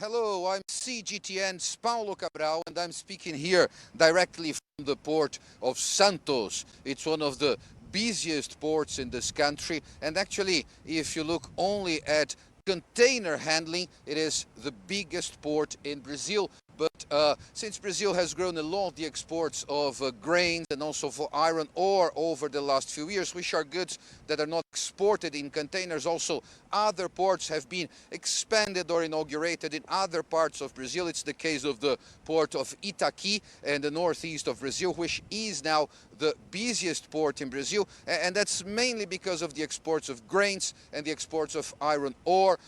Hello, I'm CGTN's Paulo Cabral, and I'm speaking here directly from the port of Santos. It's one of the busiest ports in this country, and actually, if you look only at container handling, it is the biggest port in Brazil. But since Brazil has grown a lot the exports of grains and also for iron ore over the last few years, which are goods that are not exported in containers, also other ports have been expanded or inaugurated in other parts of Brazil. It's the case of the port of Itaqui in the northeast of Brazil, which is now the busiest port in Brazil, and that's mainly because of the exports of grains and the exports of iron ore.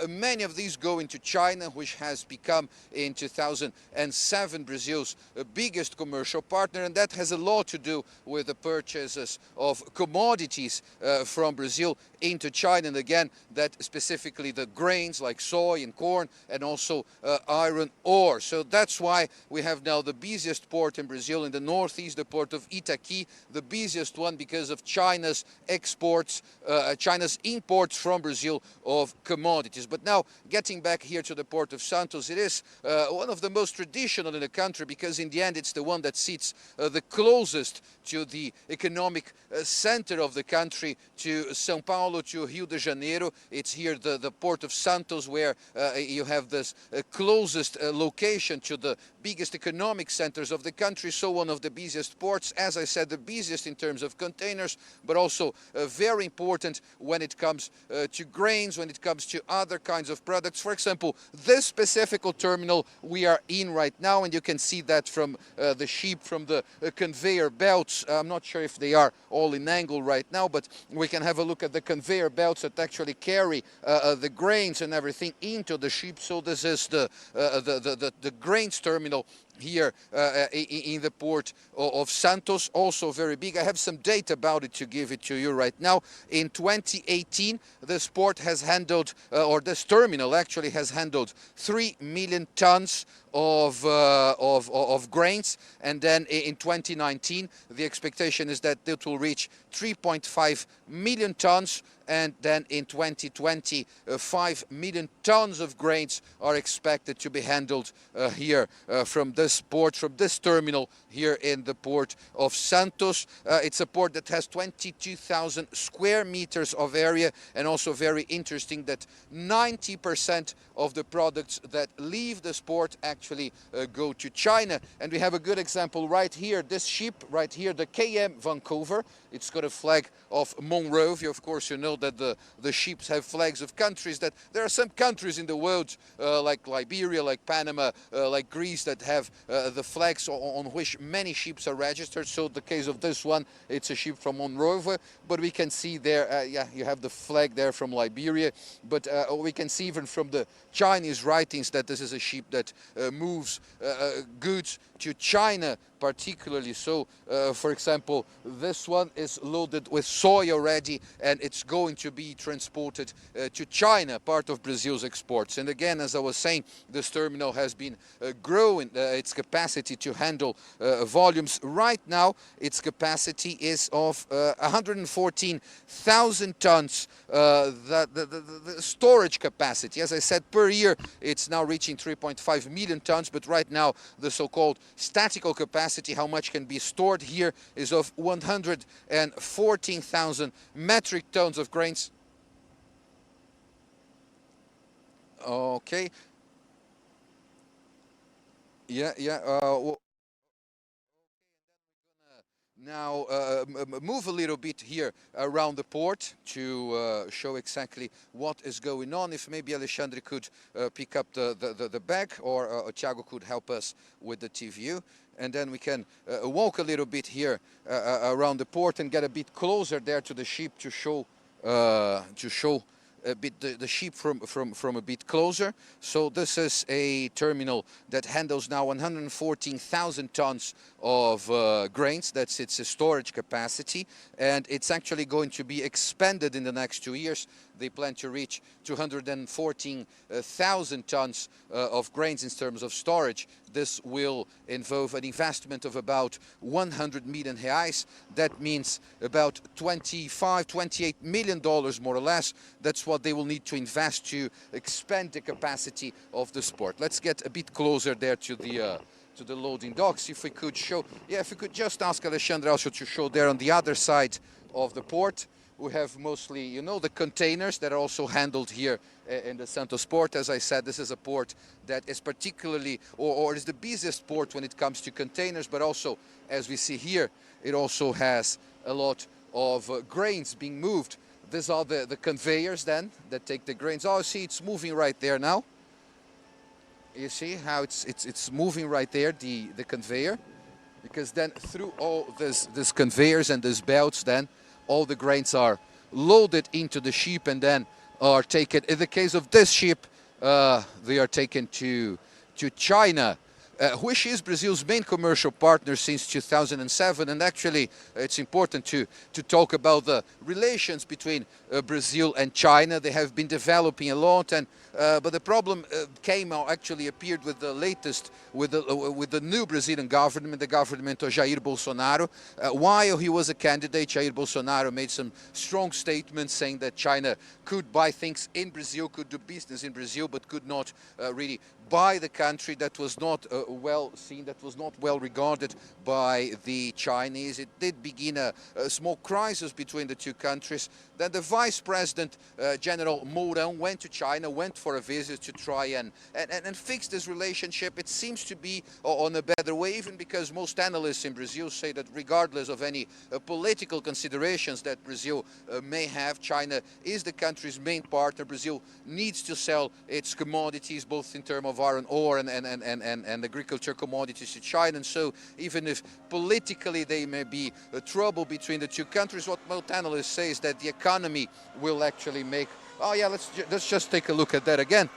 Many of these go into China, which has become in 2007 Brazil's biggest commercial partner, and that has a lot to do with the purchases of commodities from Brazil into China, and again that specifically the grains like soy and corn, and also iron ore. So that's why we have now the busiest port in Brazil in the northeast, the port of Itaqui, the busiest one because of China's exports, China's imports from Brazil of commodities. But now getting back here to the port of Santos, it is one of the most traditional in the country because in the end it's the one that sits the closest to the economic center of the country, to São Paulo, to Rio de Janeiro. It's here the port of Santos where you have this closest location to the biggest economic centers of the country, so one of the busiest ports, as I said, the busiest in terms of containers, but also very important when it comes to grains, when it comes to other kinds of products. For example, this specific terminal we are in right now, and you can see that from the sheep, from the conveyor belts. I'm not sure if they are all in angle right now, but we can have a look at the conveyor belts that actually carry the grains and everything into the sheep. So this is the grains terminal here in the port of Santos, also very big. I have some data about it to give it to you right now. In 2018, this port has handled, or this terminal actually has handled 3 million tons of grains, and then in 2019 the expectation is that it will reach 3.5 million tons, and then in 2020 5 million tons of grains are expected to be handled here from this port, from this terminal here in the port of Santos. It's a port that has 22,000 square meters of area, and also very interesting that 90% of the products that leave this port actually go to China. And we have a good example right here, this ship right here, the KM Vancouver. It's got a flag of Monrovia. Of course, you know that the ships have flags of countries, that there are some countries in the world like Liberia, like Panama, like Greece, that have the flags on which many ships are registered. So the case of this one, it's a ship from Monrovia, but we can see there, yeah, you have the flag there from Liberia, but we can see even from the Chinese writings that this is a ship that moves goods to China particularly. So for example, this one is loaded with soy already, and it's going to be transported to China, part of Brazil's exports. And again, as I was saying, this terminal has been growing its capacity to handle volumes. Right now its capacity is of 114,000 tons. The storage capacity, as I said, per year it's now reaching 3.5 million tons, but right now the so-called statical capacity, how much can be stored here, is of 114,000 metric tons of grains. Okay. Yeah. Now move a little bit here around the port to show exactly what is going on. If maybe Alexandre could pick up the back, or Thiago could help us with the TV, and then we can walk a little bit here around the port and get a bit closer there to the ship to show a bit the ship from a bit closer. So this is a terminal that handles now 114,000 tons of grains. That's its storage capacity, and it's actually going to be expanded in the next 2 years. They plan to reach 214,000 tons of grains in terms of storage. This will involve an investment of about 100 million reais. That means about $28 million more or less. That's what they will need to invest to expand the capacity of the port. Let's get a bit closer there to the loading docks. If we could show, if we could just ask Alexandre also to show there on the other side of the port. We have mostly, you know, the containers that are also handled here in the Santos port. As I said, this is a port that is particularly, or is the busiest port when it comes to containers, but also, as we see here, it also has a lot of grains being moved. These are the conveyors then that take the grains. Oh, see, it's moving right there now. You see how it's moving right there, the conveyor, because then through all this conveyors and these belts, then all the grains are loaded into the ship and then are taken. In the case of this ship, they are taken to China, which is Brazil's main commercial partner since 2007. And actually, it's important to talk about the relations between Brazil and China. They have been developing a lot, and but the problem appeared with the latest, with the new Brazilian government, the government of Jair Bolsonaro. While he was a candidate, Jair Bolsonaro made some strong statements saying that China could buy things in Brazil, could do business in Brazil, but could not really buy the country. That was not well seen, that was not well regarded by the Chinese. It did begin a small crisis between the two countries. Then the Vice President, General Mourão, went to China, went for a visit to try and fix this relationship. It seems to be on a better way, even because most analysts in Brazil say that regardless of any political considerations that Brazil may have, China is the country's main partner. Brazil needs to sell its commodities, both in terms of iron ore and agriculture commodities to China. And so even if politically there may be a trouble between the two countries, what most analysts say is that the economy will actually make. Oh yeah, let's just take a look at that again.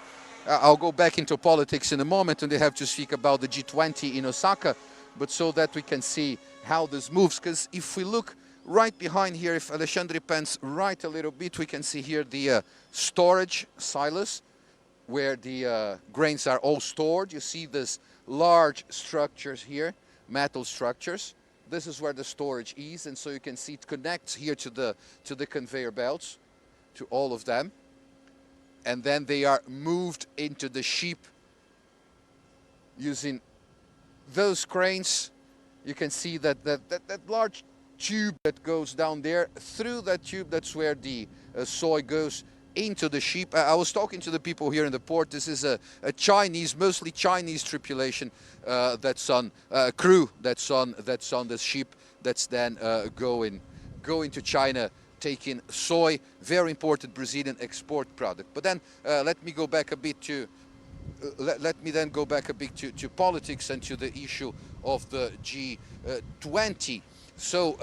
I'll go back into politics in a moment, and they have to speak about the G20 in Osaka, but so that we can see how this moves. Because if we look right behind here, if Alexandre pans right a little bit, we can see here the storage silos, where the grains are all stored. You see these large structures here, metal structures. This is where the storage is, and so you can see it connects here to the conveyor belts, to all of them, and then they are moved into the ship using those cranes. You can see that large tube that goes down there. Through that tube, that's where the soy goes into the ship. I was talking to the people here in the port. This is a Chinese, mostly Chinese tripulation that's on crew that's on the ship that's then going to China, taking soy, very important Brazilian export product. But then let me go back a bit to politics and to the issue of the G20. So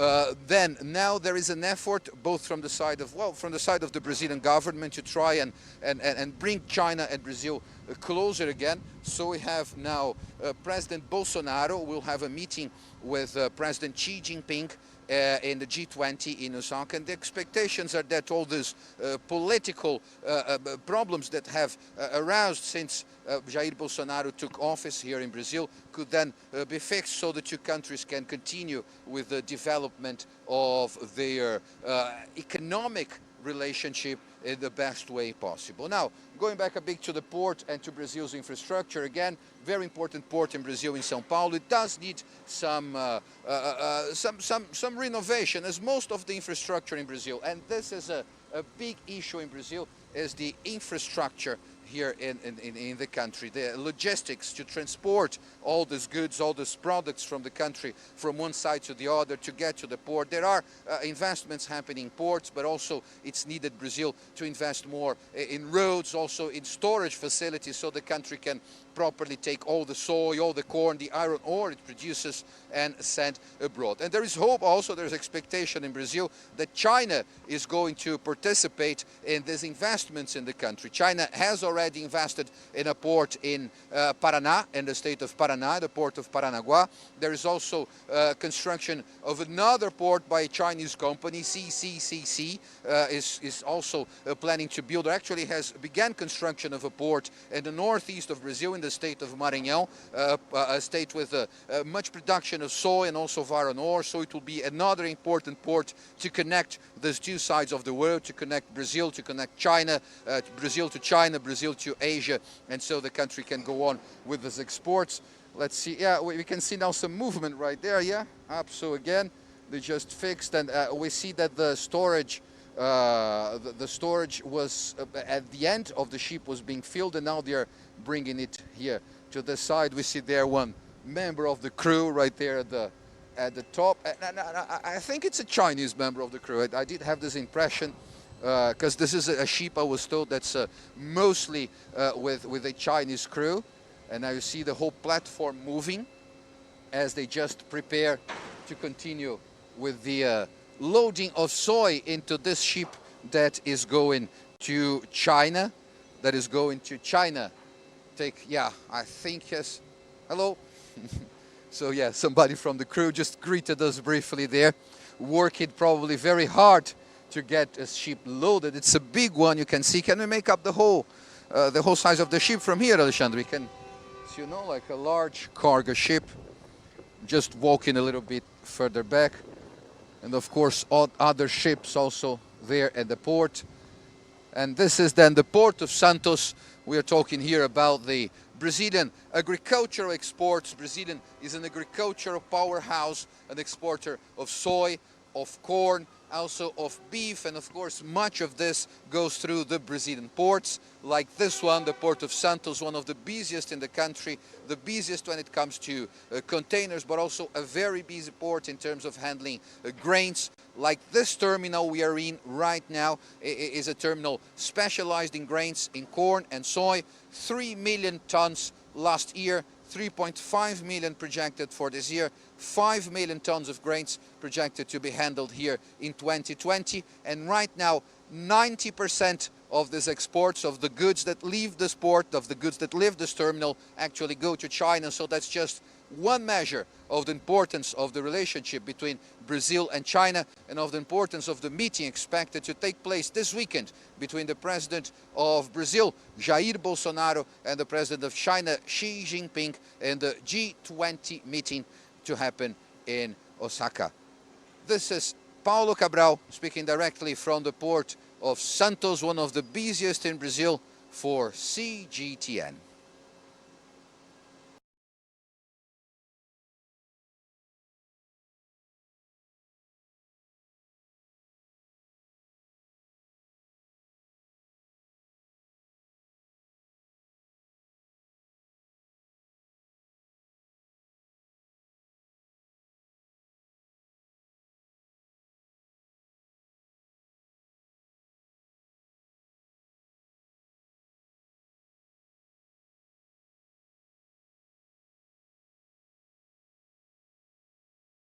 then now there is an effort both from the side of the Brazilian government to try and bring China and Brazil closer again. So we have now President Bolsonaro will have a meeting with President Xi Jinping in the G20 in Osaka, and the expectations are that all these political problems that have aroused since Jair Bolsonaro took office here in Brazil could then be fixed, so the two countries can continue with the development of their economic relationship in the best way possible. Now, going back a bit to the port and to Brazil's infrastructure, again, very important port in Brazil, in São Paulo. It does need some renovation, as most of the infrastructure in Brazil, and this is a big issue in Brazil, is the infrastructure here in the country, the logistics to transport all these goods, all these products from the country from one side to the other to get to the port. There are investments happening in ports, but also it's needed Brazil to invest more in roads, also in storage facilities, so the country can properly take all the soy, all the corn, the iron ore it produces and send abroad. And there is hope also, there's expectation in Brazil that China is going to participate in these investments in the country. China has already already invested in a port in Paraná, in the state of Paraná, the port of Paranaguá. There is also construction of another port by a Chinese company, CGTN, is also planning to build, or actually has began construction of a port in the northeast of Brazil, in the state of Maranhão, a state with much production of soy and also of iron ore. So it will be another important port to connect those two sides of the world, to connect Brazil, to connect China, Brazil to China, Brazil to Asia, and so the country can go on with its exports. Let's see, yeah, we can see now some movement right there, yeah, up. So again, they just fixed, and we see that the storage, the storage was at the end of the ship was being filled, and now they are bringing it here to the side. We see there one member of the crew right there at the top. I think it's a Chinese member of the crew. I did have this impression, because this is a ship, I was told, that's mostly with a Chinese crew. And now you see the whole platform moving as they just prepare to continue with the loading of soy into this ship that is going to China. That is going to China. Yeah, I think, yes. Hello. So yeah, somebody from the crew just greeted us briefly there, working probably very hard to get a ship loaded. It's a big one, you can see. Can we make up the whole size of the ship from here, Alexandre? We can, you know, like a large cargo ship. Just walking a little bit further back, and of course other ships also there at the port. And this is then the port of Santos. We are talking here about the Brazilian agricultural exports. Brazilian is an agricultural powerhouse, an exporter of soy, of corn, also of beef, and of course much of this goes through the Brazilian ports, like this one, the Port of Santos, one of the busiest in the country, the busiest when it comes to containers, but also a very busy port in terms of handling grains. Like this terminal we are in right now is a terminal specialized in grains, in corn and soy. 3 million tons last year, 3.5 million projected for this year, 5 million tons of grains projected to be handled here in 2020. And right now, 90% of these exports of the goods that leave this port, of the goods that leave this terminal, actually go to China. So that's just one measure of the importance of the relationship between Brazil and China, and of the importance of the meeting expected to take place this weekend between the President of Brazil, Jair Bolsonaro, and the President of China, Xi Jinping, and the G20 meeting to happen in Osaka. This is Paulo Cabral speaking directly from the port of Santos, one of the busiest in Brazil, for CGTN.